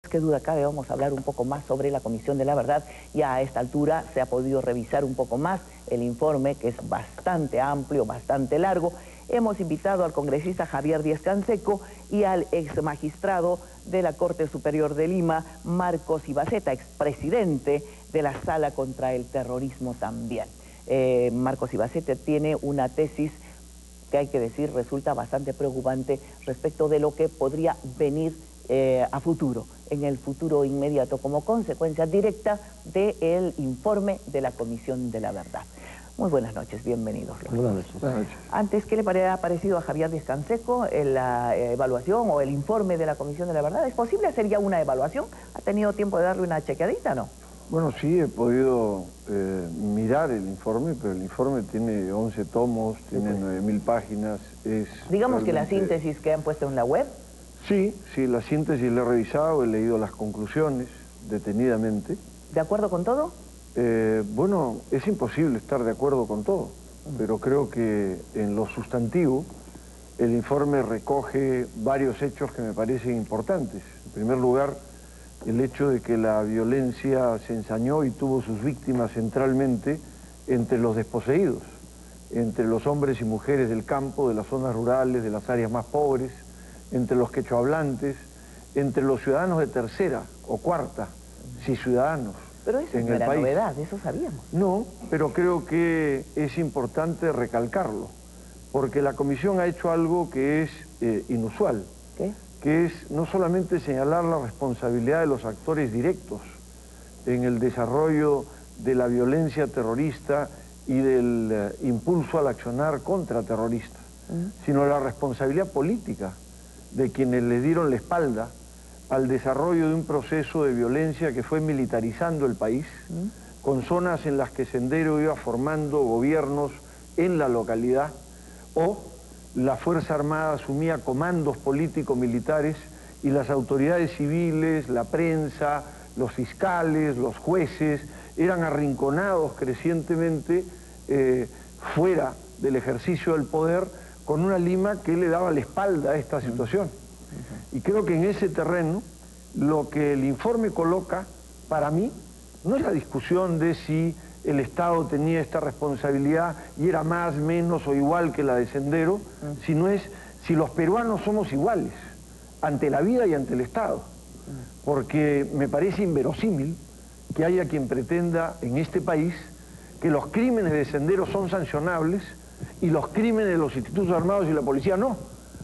Qué duda cabe, vamos a hablar un poco más sobre la Comisión de la Verdad. Ya a esta altura se ha podido revisar un poco más el informe, que es bastante amplio, bastante largo. Hemos invitado al congresista Javier Díaz-Canseco y al ex magistrado de la Corte Superior de Lima, Marcos Ibaceta, expresidente de la Sala contra el Terrorismo también. Marcos Ibaceta tiene una tesis que hay que decir resulta bastante preocupante respecto de lo que podría venir a futuro, en el futuro inmediato, como consecuencia directa del informe de la Comisión de la Verdad. Muy buenas noches, bienvenidos. Buenas noches. Buenas noches. Antes, ¿qué le ha parecido a Javier Díaz-Canseco la evaluación o el informe de la Comisión de la Verdad? ¿Es posible hacer ya una evaluación? ¿Ha tenido tiempo de darle una chequeadita, no? Bueno, sí, he podido mirar el informe, pero el informe tiene 11 tomos, tiene 9.000 páginas. Digamos realmente... que la síntesis que han puesto en la web. Sí, la síntesis la he revisado, he leído las conclusiones detenidamente. ¿De acuerdo con todo? Bueno, es imposible estar de acuerdo con todo, pero creo que en lo sustantivo el informe recoge varios hechos que me parecen importantes. En primer lugar, el hecho de que la violencia se ensañó y tuvo sus víctimas centralmente entre los desposeídos, entre los hombres y mujeres del campo, de las zonas rurales, de las áreas más pobres, entre los quechohablantes, entre los ciudadanos de tercera o cuarta, si ciudadanos. Pero eso no era novedad, eso sabíamos. No, pero creo que es importante recalcarlo, porque la Comisión ha hecho algo que es inusual. ¿Qué? Que es no solamente señalar la responsabilidad de los actores directos en el desarrollo de la violencia terrorista y del impulso al accionar contraterrorista, sino la responsabilidad política de quienes le dieron la espalda al desarrollo de un proceso de violencia que fue militarizando el país, con zonas en las que Sendero iba formando gobiernos en la localidad, o la Fuerza Armada asumía comandos político-militares y las autoridades civiles, la prensa, los fiscales, los jueces, eran arrinconados crecientemente fuera del ejercicio del poder, con una Lima que le daba la espalda a esta situación. Y creo que en ese terreno lo que el informe coloca, para mí, no es la discusión de si el Estado tenía esta responsabilidad y era más, menos o igual que la de Sendero, sino es si los peruanos somos iguales ante la vida y ante el Estado. Porque me parece inverosímil que haya quien pretenda en este país que los crímenes de Sendero son sancionables y los crímenes de los institutos armados y la policía no,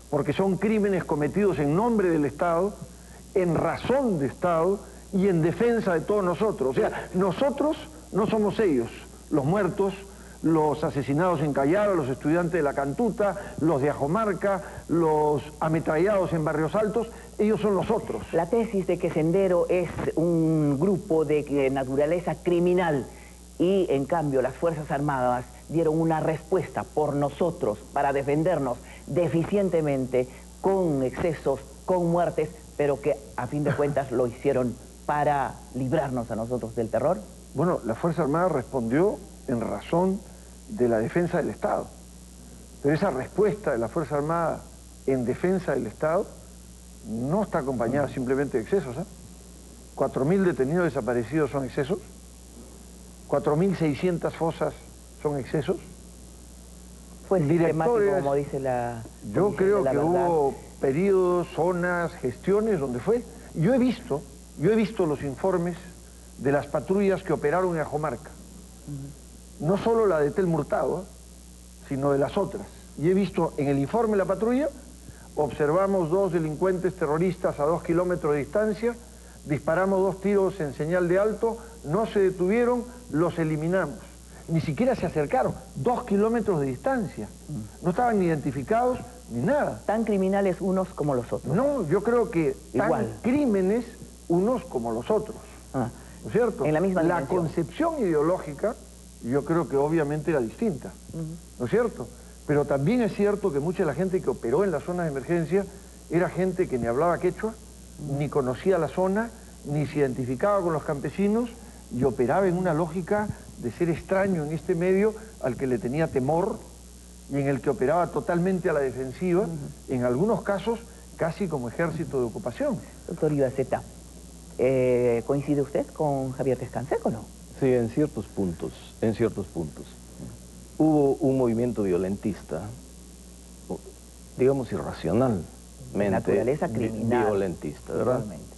porque son crímenes cometidos en nombre del Estado, en razón de Estado y en defensa de todos nosotros. O sea, nosotros no somos ellos, los muertos, los asesinados en Callao, los estudiantes de la Cantuta, los de Ajomarca, los ametrallados en Barrios Altos, ellos son los otros. La tesis de que Sendero es un grupo de naturaleza criminal y en cambio las Fuerzas Armadas dieron una respuesta por nosotros para defendernos deficientemente, con excesos, con muertes, pero que a fin de cuentas lo hicieron para librarnos a nosotros del terror. Bueno, la Fuerza Armada respondió en razón de la defensa del Estado. Pero esa respuesta de la Fuerza Armada en defensa del Estado no está acompañada simplemente de excesos. 4.000 detenidos desaparecidos son excesos. 4.600 fosas son excesos. Fue sistemático, como dice la... Yo creo que hubo periodos, zonas, gestiones donde fue. Yo he visto los informes de las patrullas que operaron en Ajomarca. No solo la de Tel Murtado, sino de las otras. Y he visto en el informe de la patrulla, observamos 2 delincuentes terroristas a 2 kilómetros de distancia, disparamos 2 tiros en señal de alto, no se detuvieron, los eliminamos. Ni siquiera se acercaron, 2 kilómetros de distancia. No estaban ni identificados ni nada. ¿Tan criminales unos como los otros? No, yo creo que igual. Tan crímenes unos como los otros. ¿No es cierto? En la misma La dimensión. concepción ideológica, yo creo que obviamente era distinta. ¿No es cierto? Pero también es cierto que mucha de la gente que operó en las zonas de emergencia era gente que ni hablaba quechua, ni conocía la zona, ni se identificaba con los campesinos y operaba en una lógica de ser extraño en este medio al que le tenía temor y en el que operaba totalmente a la defensiva, en algunos casos casi como ejército de ocupación. Doctor Ibaceta, ¿Coincide usted con Javier Descanseco, no? Sí, en ciertos puntos. Hubo un movimiento violentista, digamos irracionalmente De naturaleza criminal. violentista, ¿verdad? Igualmente.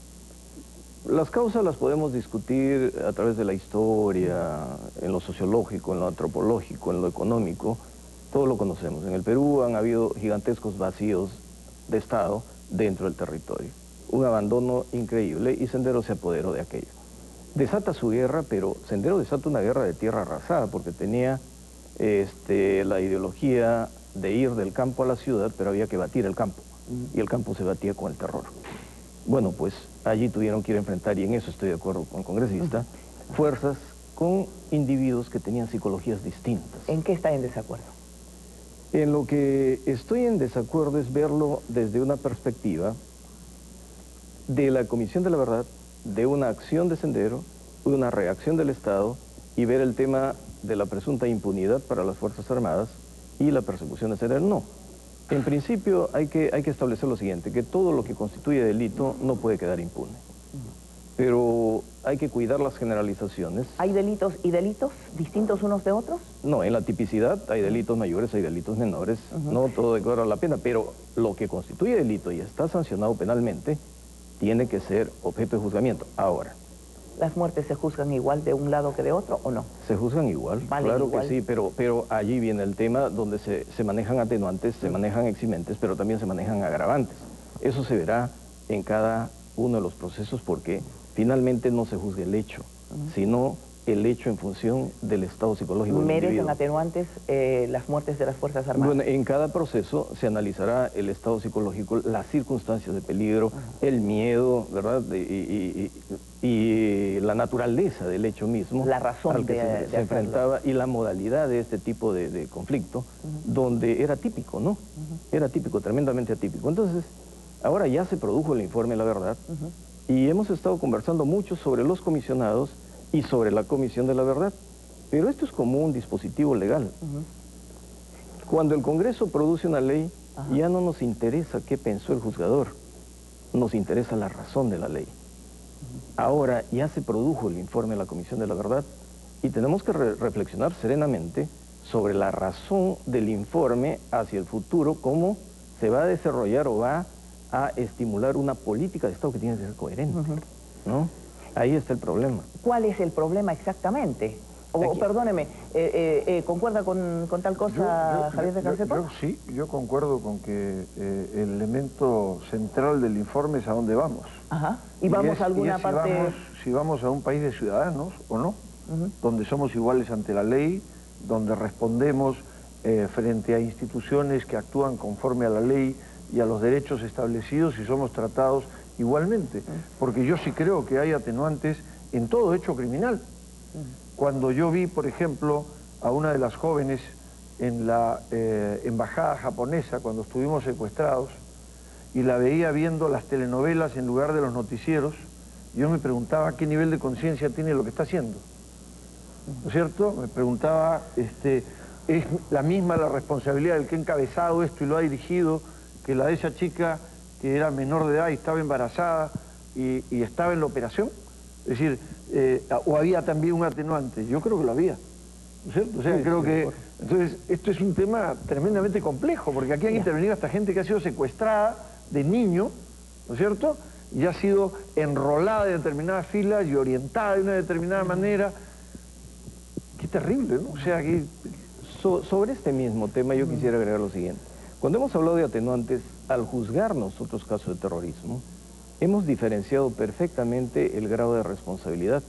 Las causas las podemos discutir a través de la historia, en lo sociológico, en lo antropológico, en lo económico, todo lo conocemos. En el Perú han habido gigantescos vacíos de Estado dentro del territorio, un abandono increíble y Sendero se apoderó de aquello. Desata su guerra, pero Sendero desata una guerra de tierra arrasada porque tenía la ideología de ir del campo a la ciudad, pero había que batir el campo y el campo se batía con el terror. Bueno, pues allí tuvieron que ir a enfrentar, y en eso estoy de acuerdo con el congresista, fuerzas con individuos que tenían psicologías distintas. ¿En qué está en desacuerdo? En lo que estoy en desacuerdo es verlo desde una perspectiva de la Comisión de la Verdad, de una acción de Sendero, de una reacción del Estado, y ver el tema de la presunta impunidad para las Fuerzas Armadas y la persecución de Sendero. No. En principio hay que establecer lo siguiente, que todo lo que constituye delito no puede quedar impune. Pero hay que cuidar las generalizaciones. ¿Hay delitos y delitos distintos unos de otros? No, en la tipicidad hay delitos mayores, hay delitos menores, no todo declara la pena, pero lo que constituye delito y está sancionado penalmente tiene que ser objeto de juzgamiento. Ahora, ¿Las muertes se juzgan igual de un lado que de otro o no? se juzgan igual, Vale, claro igual. que sí, pero allí viene el tema donde se manejan atenuantes, se manejan eximentes, pero también se manejan agravantes. Eso se verá en cada uno de los procesos porque finalmente no se juzga el hecho, sino el hecho en función del estado psicológico del ¿Merecen individuo. atenuantes las muertes de las Fuerzas Armadas? Bueno, en cada proceso se analizará el estado psicológico, las circunstancias de peligro, el miedo, ¿verdad? Y la naturaleza del hecho mismo. La razón al que de se enfrentaba y la modalidad de este tipo de conflicto, donde era típico, ¿no? Era típico, tremendamente atípico. Entonces, ahora ya se produjo el informe La Verdad y hemos estado conversando mucho sobre los comisionados y sobre la Comisión de la Verdad. Pero esto es como un dispositivo legal. Cuando el Congreso produce una ley, ya no nos interesa qué pensó el juzgador, nos interesa la razón de la ley. Ahora ya se produjo el informe de la Comisión de la Verdad y tenemos que reflexionar serenamente sobre la razón del informe hacia el futuro, cómo se va a desarrollar o va a estimular una política de Estado que tiene que ser coherente, ¿no? Ahí está el problema. ¿Cuál es el problema exactamente? O perdóneme, ¿concuerda con tal cosa Javier Descanseco? Sí, yo concuerdo con que el elemento central del informe es a dónde vamos. Ajá. ¿Y vamos a alguna parte...? Si vamos a un país de ciudadanos o no, donde somos iguales ante la ley, donde respondemos frente a instituciones que actúan conforme a la ley y a los derechos establecidos y somos tratados igualmente. Porque yo sí creo que hay atenuantes en todo hecho criminal. Cuando yo vi, por ejemplo, a una de las jóvenes en la embajada japonesa, cuando estuvimos secuestrados, y la veía viendo las telenovelas en lugar de los noticieros, yo me preguntaba qué nivel de conciencia tiene lo que está haciendo. ¿No es cierto? Me preguntaba, ¿es la misma la responsabilidad del que ha encabezado esto y lo ha dirigido que la de esa chica que era menor de edad y estaba embarazada y estaba en la operación? Es decir, o había también un atenuante. Yo creo que lo había, ¿no es cierto? O sea, creo que... Entonces, esto es un tema tremendamente complejo, porque aquí han intervenido hasta gente que ha sido secuestrada de niño, ¿no es cierto? Y ha sido enrolada en determinadas filas y orientada de una determinada manera. Qué terrible, ¿no? O sea, que... Sobre este mismo tema yo quisiera agregar lo siguiente. Cuando hemos hablado de atenuantes, al juzgar nosotros casos de terrorismo, hemos diferenciado perfectamente el grado de responsabilidad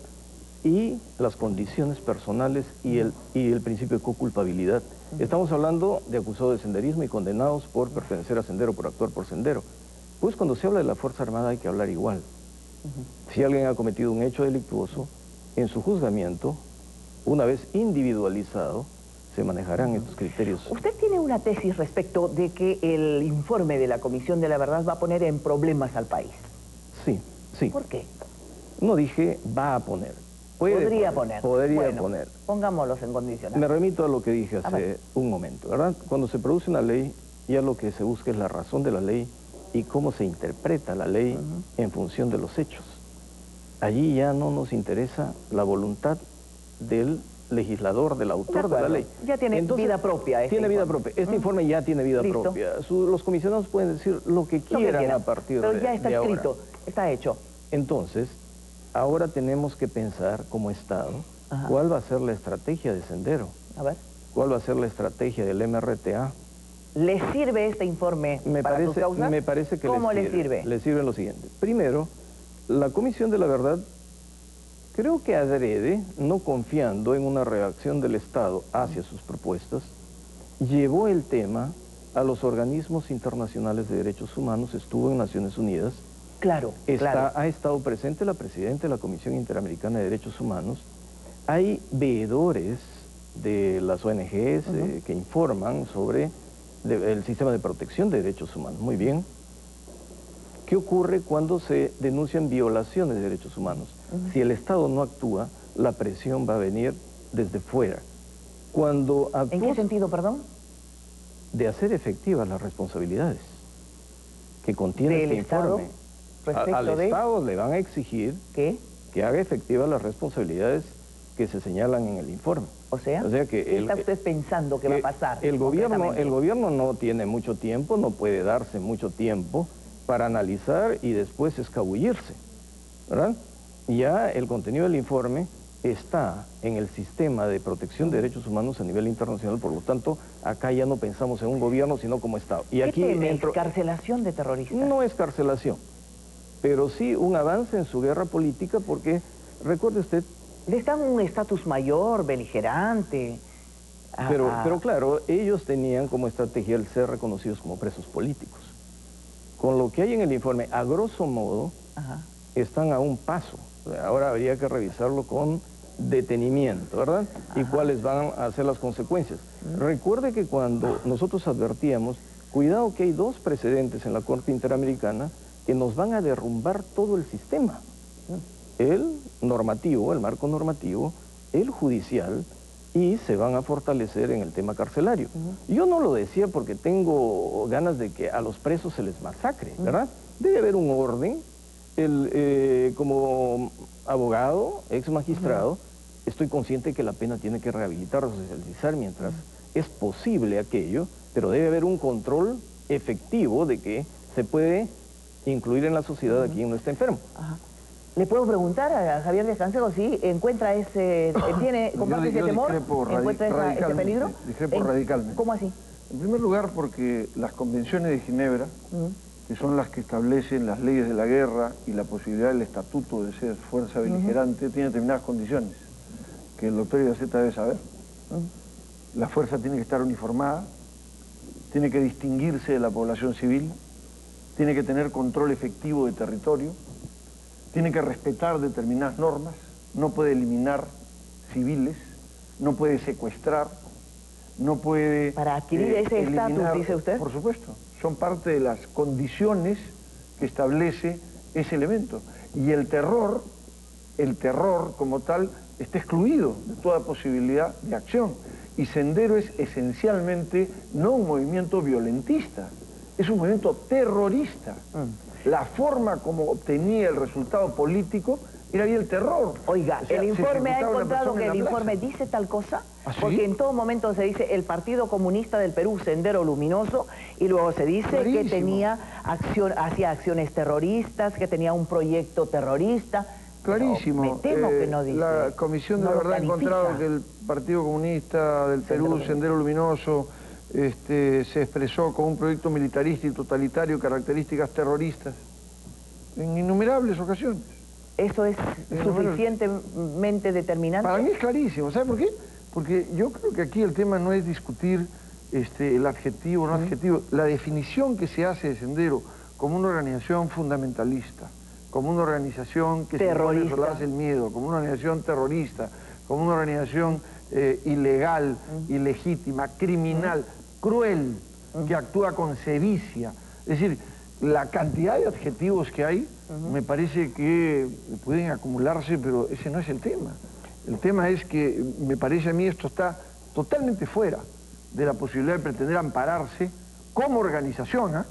y las condiciones personales y el principio de coculpabilidad. Estamos hablando de acusados de senderismo y condenados por pertenecer a Sendero, por actuar por Sendero. Pues cuando se habla de la Fuerza Armada hay que hablar igual. Si alguien ha cometido un hecho delictuoso, en su juzgamiento, una vez individualizado, se manejarán estos criterios. ¿Usted tiene una tesis respecto de que el informe de la Comisión de la Verdad va a poner en problemas al país? Sí, sí. ¿Por qué? No dije va a poner. Podría poner. Podría poner. Pongámoslos en condiciones. Me remito a lo que dije hace un momento, ¿verdad? Cuando se produce una ley, ya lo que se busca es la razón de la ley y cómo se interpreta la ley en función de los hechos. allí ya no nos interesa la voluntad del legislador, del autor de la ley. Ya tiene vida propia. Tiene vida propia. Este informe ya tiene vida propia. Los comisionados pueden decir lo que quieran a partir de ahora. Pero ya está escrito, está hecho. Entonces, ahora tenemos que pensar como Estado, cuál va a ser la estrategia de Sendero. A ver. ¿Cuál va a ser la estrategia del MRTA? ¿Le sirve este informe para sus causas? Me parece que ¿Cómo le sirve? Le sirve lo siguiente. Primero, la Comisión de la Verdad, creo que adrede, no confiando en una reacción del Estado hacia sus propuestas, llevó el tema a los organismos internacionales de derechos humanos, estuvo en Naciones Unidas. Claro, Ha estado presente la presidenta de la Comisión Interamericana de Derechos Humanos. Hay veedores de las ONGs que informan sobre el sistema de protección de derechos humanos. Muy bien. ¿Qué ocurre cuando se denuncian violaciones de derechos humanos? Si el Estado no actúa, la presión va a venir desde fuera. Cuando ¿En qué sentido, perdón? De hacer efectivas las responsabilidades que contiene este informe. Al Estado le van a exigir que haga efectivas las responsabilidades que se señalan en el informe. O sea que ¿qué está usted pensando que va a pasar? El gobierno no tiene mucho tiempo, no puede darse mucho tiempo para analizar y después escabullirse, ¿verdad? Ya el contenido del informe está en el sistema de protección de derechos humanos a nivel internacional, por lo tanto, acá ya no pensamos en un gobierno, sino como Estado. Y aquí ¿Excarcelación de terroristas? No es carcelación, pero sí un avance en su guerra política, porque, recuerde usted... Les dan un estatus mayor, beligerante. Pero claro, ellos tenían como estrategia el ser reconocidos como presos políticos. Con lo que hay en el informe, a grosso modo, están a un paso. Ahora habría que revisarlo con detenimiento, ¿verdad? Y cuáles van a ser las consecuencias. Recuerde que cuando nosotros advertíamos, cuidado que hay dos precedentes en la Corte Interamericana que nos van a derrumbar todo el sistema. El normativo, el marco normativo, el judicial, y se van a fortalecer en el tema carcelario. Yo no lo decía porque tengo ganas de que a los presos se les masacre, ¿verdad? Debe haber un orden. Como abogado, ex magistrado, estoy consciente que la pena tiene que rehabilitar o socializar mientras es posible aquello, pero debe haber un control efectivo de que se puede incluir en la sociedad a quien no está enfermo. ¿Le puedo preguntar a Javier Díaz Canseco si encuentra comparte ese temor? ¿Encuentra ese peligro? Discrepo radicalmente. ¿Cómo así? En primer lugar, porque las convenciones de Ginebra, que son las que establecen las leyes de la guerra y la posibilidad del estatuto de ser fuerza beligerante, tienen determinadas condiciones que el doctor Iraceta debe saber. La fuerza tiene que estar uniformada, tiene que distinguirse de la población civil, tiene que tener control efectivo de territorio, tiene que respetar determinadas normas, no puede eliminar civiles, no puede secuestrar, no puede... Para adquirir ese estatus, dice usted. Por supuesto, son parte de las condiciones que establece ese elemento. Y el terror como tal está excluido de toda posibilidad de acción. Y Sendero es esencialmente no un movimiento violentista, es un movimiento terrorista. La forma como obtenía el resultado político era vía el terror. Oiga, o sea, el informe ha encontrado que el informe dice tal cosa, porque en todo momento se dice el Partido Comunista del Perú, Sendero Luminoso, y luego se dice que tenía hacía acciones terroristas, que tenía un proyecto terrorista. Clarísimo. Me temo que no dice. La Comisión de la Verdad ha encontrado que el Partido Comunista del Perú, Sendero Luminoso, se expresó como un proyecto militarista y totalitario, características terroristas, en innumerables ocasiones. ¿Eso es suficientemente determinante? Para mí es clarísimo. ¿Sabe por qué? Porque yo creo que aquí el tema no es discutir el adjetivo o no adjetivo. La definición que se hace de Sendero como una organización fundamentalista, como una organización que se pone sobre el miedo, como una organización terrorista, como una organización ilegal, ilegítima, criminal, cruel, que actúa con sevicia. Es decir, la cantidad de adjetivos que hay me parece que pueden acumularse, pero ese no es el tema. El tema es que, me parece a mí, esto está totalmente fuera de la posibilidad de pretender ampararse como organización,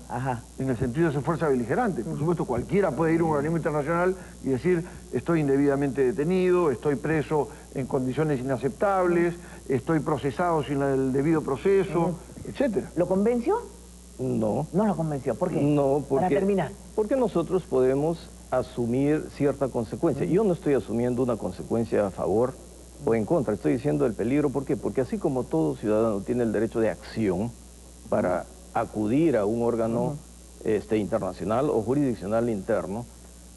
en el sentido de ser fuerza beligerante. Por supuesto, cualquiera puede ir a un organismo internacional y decir, estoy indebidamente detenido, estoy preso en condiciones inaceptables, estoy procesado sin el debido proceso, etcétera. ¿Lo convenció? No. No lo convenció. ¿Por qué? No, Para terminar. Porque nosotros podemos asumir cierta consecuencia. Yo no estoy asumiendo una consecuencia a favor o en contra, estoy diciendo el peligro. ¿Por qué? Porque así como todo ciudadano tiene el derecho de acción para acudir a un órgano internacional o jurisdiccional interno,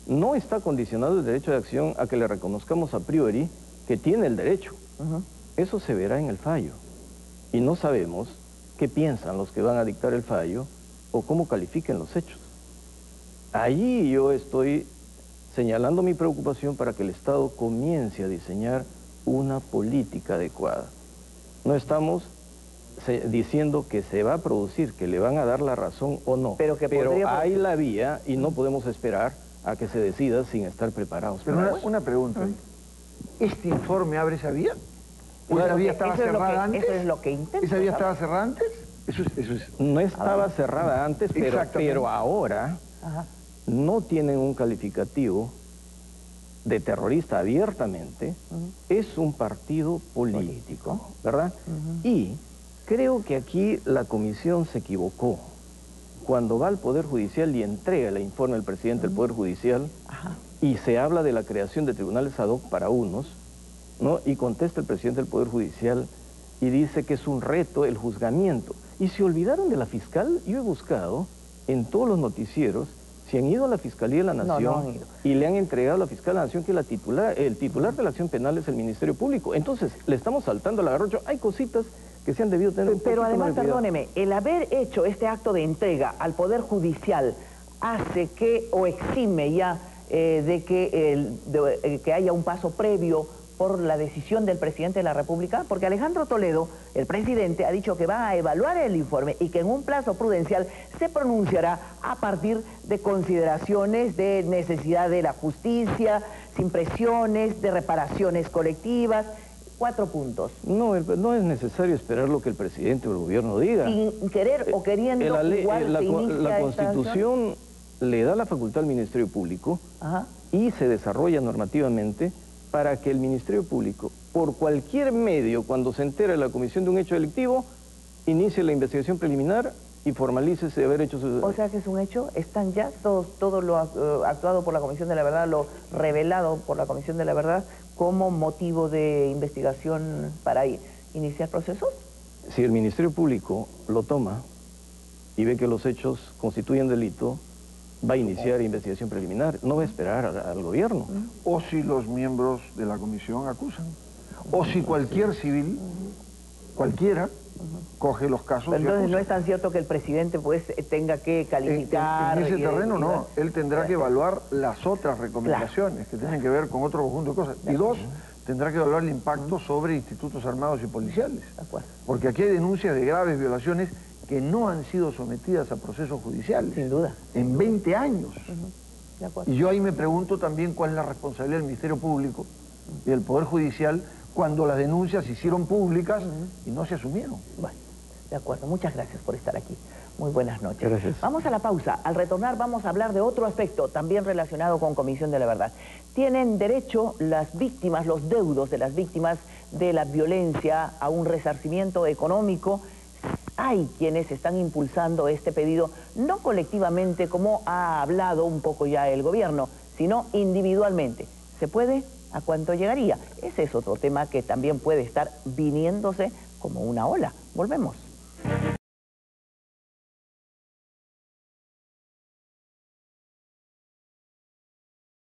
no está condicionado el derecho de acción a que le reconozcamos a priori que tiene el derecho. Eso se verá en el fallo. Y no sabemos qué piensan los que van a dictar el fallo o cómo califiquen los hechos. Allí yo estoy señalando mi preocupación para que el Estado comience a diseñar una política adecuada. No estamos diciendo que se va a producir, que le van a dar la razón o no, pero hay la vía y no podemos esperar a que se decida sin estar preparados. Pero una pregunta. ¿Este informe abre esa vía? ¿O esa vía estaba cerrada antes? Eso es lo que intenta. ¿Esa vía estaba cerrada antes? Eso es. No estaba cerrada antes, pero ahora no tienen un calificativo de terrorista abiertamente. Es un partido político, ¿verdad? Y creo que aquí la comisión se equivocó. Cuando va al Poder Judicial y entrega el informe al presidente del Poder Judicial y se habla de la creación de tribunales ad hoc para unos, ¿no? Y contesta el presidente del Poder Judicial y dice que es un reto el juzgamiento. Y se olvidaron de la fiscal. Yo he buscado en todos los noticieros si han ido a la Fiscalía de la Nación y le han entregado a la Fiscal de la Nación que el titular de la acción penal es el Ministerio Público. Entonces, le estamos saltando la garrocha. Hay cositas que se han debido tener un Pero además, más de perdóneme, el haber hecho este acto de entrega al Poder Judicial hace que, o exime ya de que haya un paso previo por la decisión del presidente de la República, porque Alejandro Toledo, el presidente, ha dicho que va a evaluar el informe y que en un plazo prudencial se pronunciará a partir de consideraciones de necesidad de la justicia, sin presiones, de reparaciones colectivas. 4 puntos. No es necesario esperar lo que el presidente o el gobierno diga. Sin querer o queriendo, igual se inicia la Constitución le da la facultad al Ministerio Público y se desarrolla normativamente para que el Ministerio Público, por cualquier medio, cuando se entera de la comisión de un hecho delictivo, inicie la investigación preliminar y formalice ese haber hecho su... O sea que es un hecho, están ya todo lo actuado por la Comisión de la Verdad, lo revelado por la Comisión de la Verdad, como motivo de investigación para iniciar procesos. Si el Ministerio Público lo toma y ve que los hechos constituyen delito, va a iniciar investigación preliminar, no va a esperar al gobierno. O si los miembros de la comisión acusan. O si cualquier civil, cualquiera, coge los casos. Pero entonces no es tan cierto que el presidente pues tenga que calificar. En ese terreno no, él tendrá que evaluar las otras recomendaciones que tienen que ver con otro conjunto de cosas. Y dos, tendrá que evaluar el impacto sobre institutos armados y policiales. Porque aquí hay denuncias de graves violaciones que no han sido sometidas a procesos judiciales. Sin duda. En 20 años. De acuerdo. Y yo ahí me pregunto también cuál es la responsabilidad del Ministerio Público y del Poder Judicial cuando las denuncias se hicieron públicas y no se asumieron. Bueno, de acuerdo. Muchas gracias por estar aquí. Muy buenas noches. Gracias. Vamos a la pausa. Al retornar vamos a hablar de otro aspecto también relacionado con Comisión de la Verdad. Tienen derecho las víctimas, los deudos de las víctimas de la violencia a un resarcimiento económico. Hay quienes están impulsando este pedido, no colectivamente como ha hablado un poco ya el gobierno, sino individualmente. ¿Se puede? ¿A cuánto llegaría? Ese es otro tema que también puede estar viniéndose como una ola. Volvemos.